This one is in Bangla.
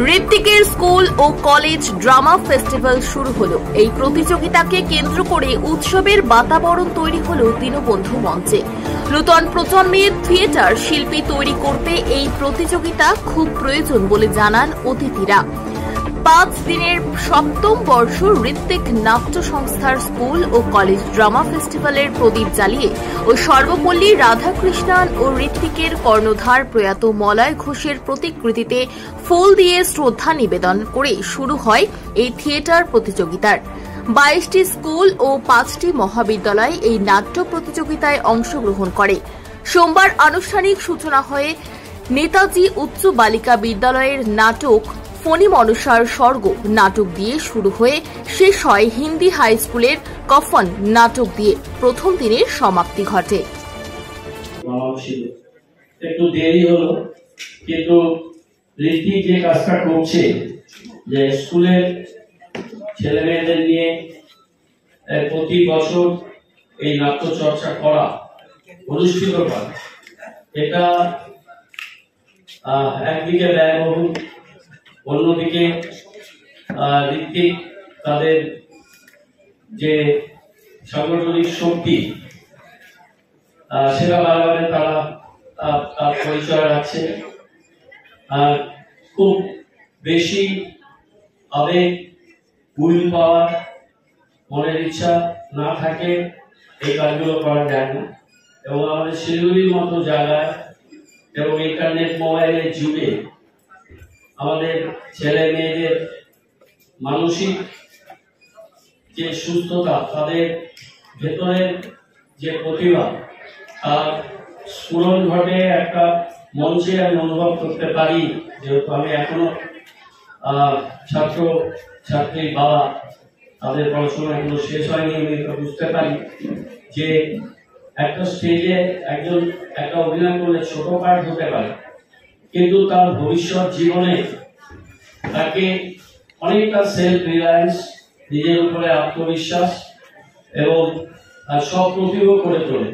ঋত্বিকের স্কুল ও কলেজ ড্রামা ফেস্টিভ্যাল শুরু হলো। এই প্রতিযোগিতাকে কেন্দ্র করে উৎসবের বাতাবরণ তৈরি হলো দীনবন্ধু মঞ্চে। নূতন প্রজন্মের থিয়েটার শিল্পী তৈরি করতে এই প্রতিযোগিতা খুব প্রয়োজন বলে জানান অতিথিরা। 5 দিনের 7ম বর্ষ ঋত্বিক নাট্য সংস্থার স্কুল ও কলেজ ড্রামা ফেস্টিভ্যালের প্রদীপ জ্বালিয়ে ও সর্বপল্লী রাধাকৃষ্ণন ও ঋত্বিকের কর্ণধার প্রয়াত মলয় ঘোষের প্রতিকৃতিতে ফুল দিয়ে শ্রদ্ধা নিবেদন করে শুরু হয় এই থিয়েটার প্রতিযোগিতার। 22টি স্কুল ও 5টি মহাবিদ্যালয় এই নাট্য প্রতিযোগিতায় অংশগ্রহণ করে। সোমবার আনুষ্ঠানিক সূচনা হয়ে নেতাজি উচ্চ বালিকা বিদ্যালয়ের নাটক ফণী মনসার স্বর্গ নাটক দিয়ে শুরু হয়ে শেষ হয় হিন্দি হাই স্কুলের কফন নাটক দিয়ে প্রথম দিনের সমাপ্তি ঘটে। একটু দেরি হলো, কিন্তু ঋত্বিক যে কাজটা করছে, যে স্কুলের ছেলে মেয়েদের নিয়ে প্রতি বছর এই নাট্য চর্চা করা, অনুষ্ঠিত করা, এটা একদিকে ব্যয়বহুল, অন্যদিকে ঋত্বিক তাদের যে সাংগঠনিক শক্তি সেটা বারবার তারা পরিচয় রাখছে। খুব বেশি আবেগ, উইল পাওয়ার, মনের ইচ্ছা না থাকে এই কাজগুলো করা যায় না। এবং আমাদের শিলিগুড়ির মতো জায়গায় এবং ইন্টারনেট মোবাইলের যুগে আমাদের ছেলে মেয়েদের মানসিক যে সুস্থতা, তাদের ভেতরের যে প্রতিভা, তার স্ফুরণ ঘটে একটা মঞ্চে আমি অনুভব করতে পারি। যেহেতু আমি এখনো ছাত্র ছাত্রীর বাবা, তাদের পড়াশোনা এখনো শেষ হয়নি, আমি বুঝতে পারি যে একটা স্টেজে একজন একটা অভিনয় করলে ছোট পার্ট হতে পারে, কিন্তু তার ভবিষ্যৎ জীবনে তাকে অনেকটা সেলফ রিলায়েন্স, নিজের উপরে আত্মবিশ্বাস এবং সব প্রতিভা করে তোলে।